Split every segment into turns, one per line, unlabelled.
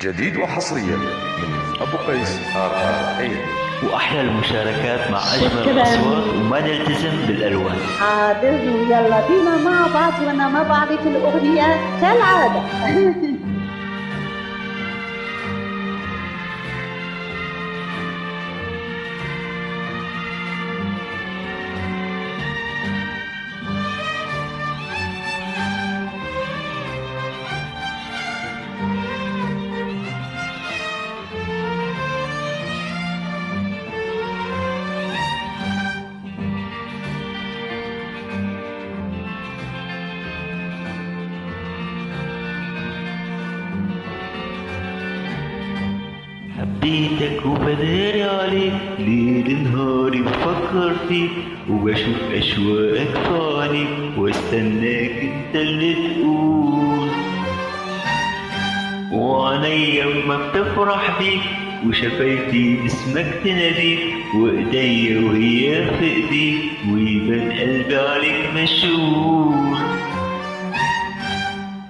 جديد وحصريا من أبو قيس آر.
وأحلى المشاركات مع أجمل الأصوات وما نلتزم بالألوان.
حاضر، يلا بينا مع بعض وانا ما بعرف الأغنية كالعادة.
حبيتك وبداري عليك ليل نهاري بفكر فيك وبشوف أشواقك في عينيك واستناك انت اللي تقول، وعينيا ما بتفرح بيك وشفايفي باسمك تناديك وايديا وهي في ايديك ويبان قلبي عليك مشغول.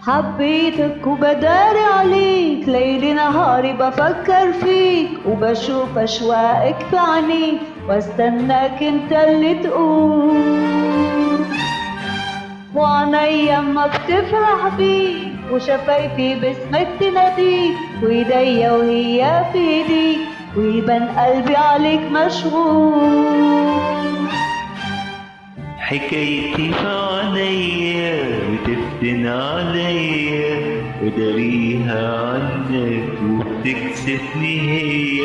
حبيتك وبداري عليك ليلي نهاري بفكر فيك وبشوف أشواقك في عينيك واستناك انت اللي تقول، وعينيا ما بتفرح بيك وشفايفي باسمك تناديك وايديا وهي في ايديك ويبان قلبي عليك مشغول.
حكايتي في عينيا بتفتن عليا وداريها عنك وبتكسفني هي.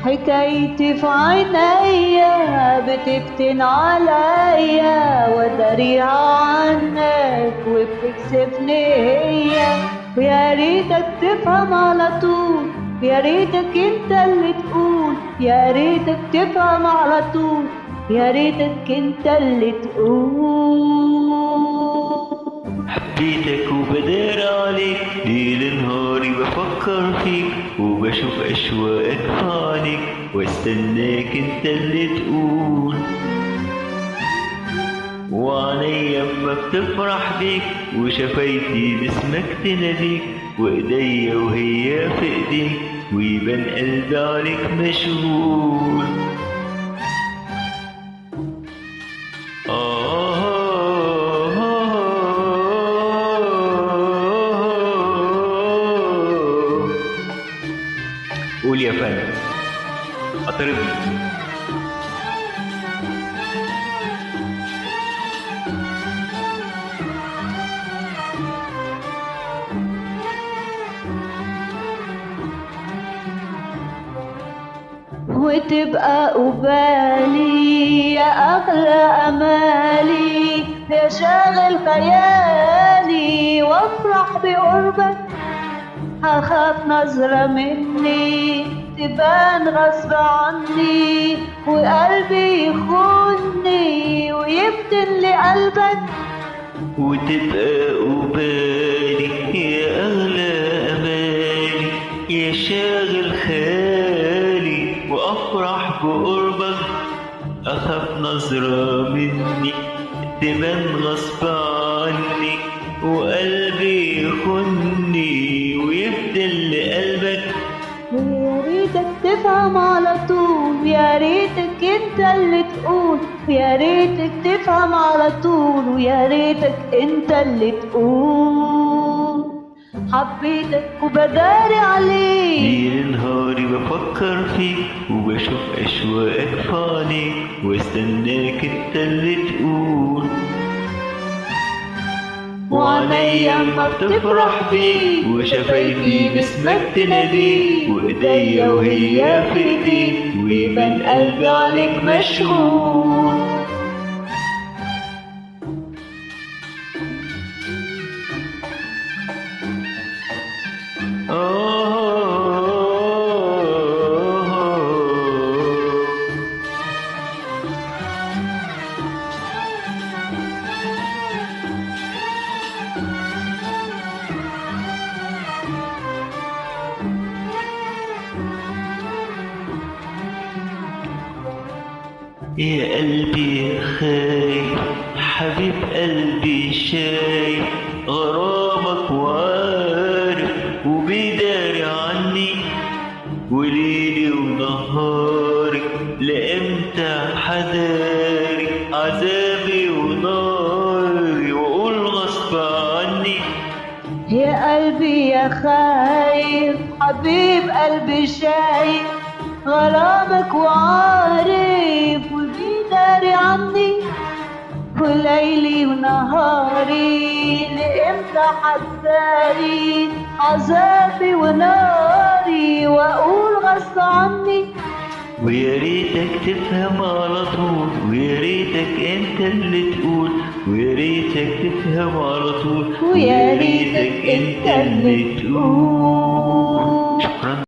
حكايتي في عينيا بتفتن عليا وداريها عنك وبتكسفني هي، ويا ريتك تفهم على طول، يا ريتك انت اللي تقول، يا ريتك تفهم على طول، يا ريتك انت اللي تقول.
حبيتك وبدار عليك ليل نهاري بفكر فيك وبشوف أشواقك في عينيك واستناك انت اللي تقول، وعينيا ما بتفرح بيك وشفايفي باسمك تناديك وايديا وهي في ايديك ويبان قلبي عليك مشغول. قول يا فندم اطربني.
وتبقى قبالي يا أغلى أمالي يا شاغل خيالي، وافرح بقربك هخاف نظرة مني تبان غصب عني وقلبي يخوني ويفتن لقلبك.
وتبقى قبالي يا أغلى أمالي يا شاغل خيالي وأفرح بقربك أخاف نظرة مني تبان غصب عني وقلبي يخوني ويفضل لقلبك.
ويا ريتك تفهم على طول، يا ريتك انت اللي تقول، يا ريتك تفهم على طول، ويا ريتك انت اللي تقول. حبيتك وبداري عليك
ليل نهاري بفكر فيك وبشوف أشواقك في عينيك واستناك انت اللي تقول، وعينيا ما بتفرح بيك وشفايفي باسمك تناديك وايديا وهي في ايديك ويبان قلبي عليك مشغول. يا قلبي خايف حبيب قلبي شايف غرامك وعارف وبيداري وليلي ونهاري لإمتى حذاري عذابي وناري وأقول غصب عني.
يا قلبي يا خايف حبيب قلبي شايف غرامك وعارف وبيداري عني. وليلي ونهاري لإمتى حداري عذابي وناري وأقول غصب عني.
ويا ريتك تفهم على طول ويا ريتك انت اللي تقول ويا ريتك تفهم على طول
ويا ريتك انت اللي تقول.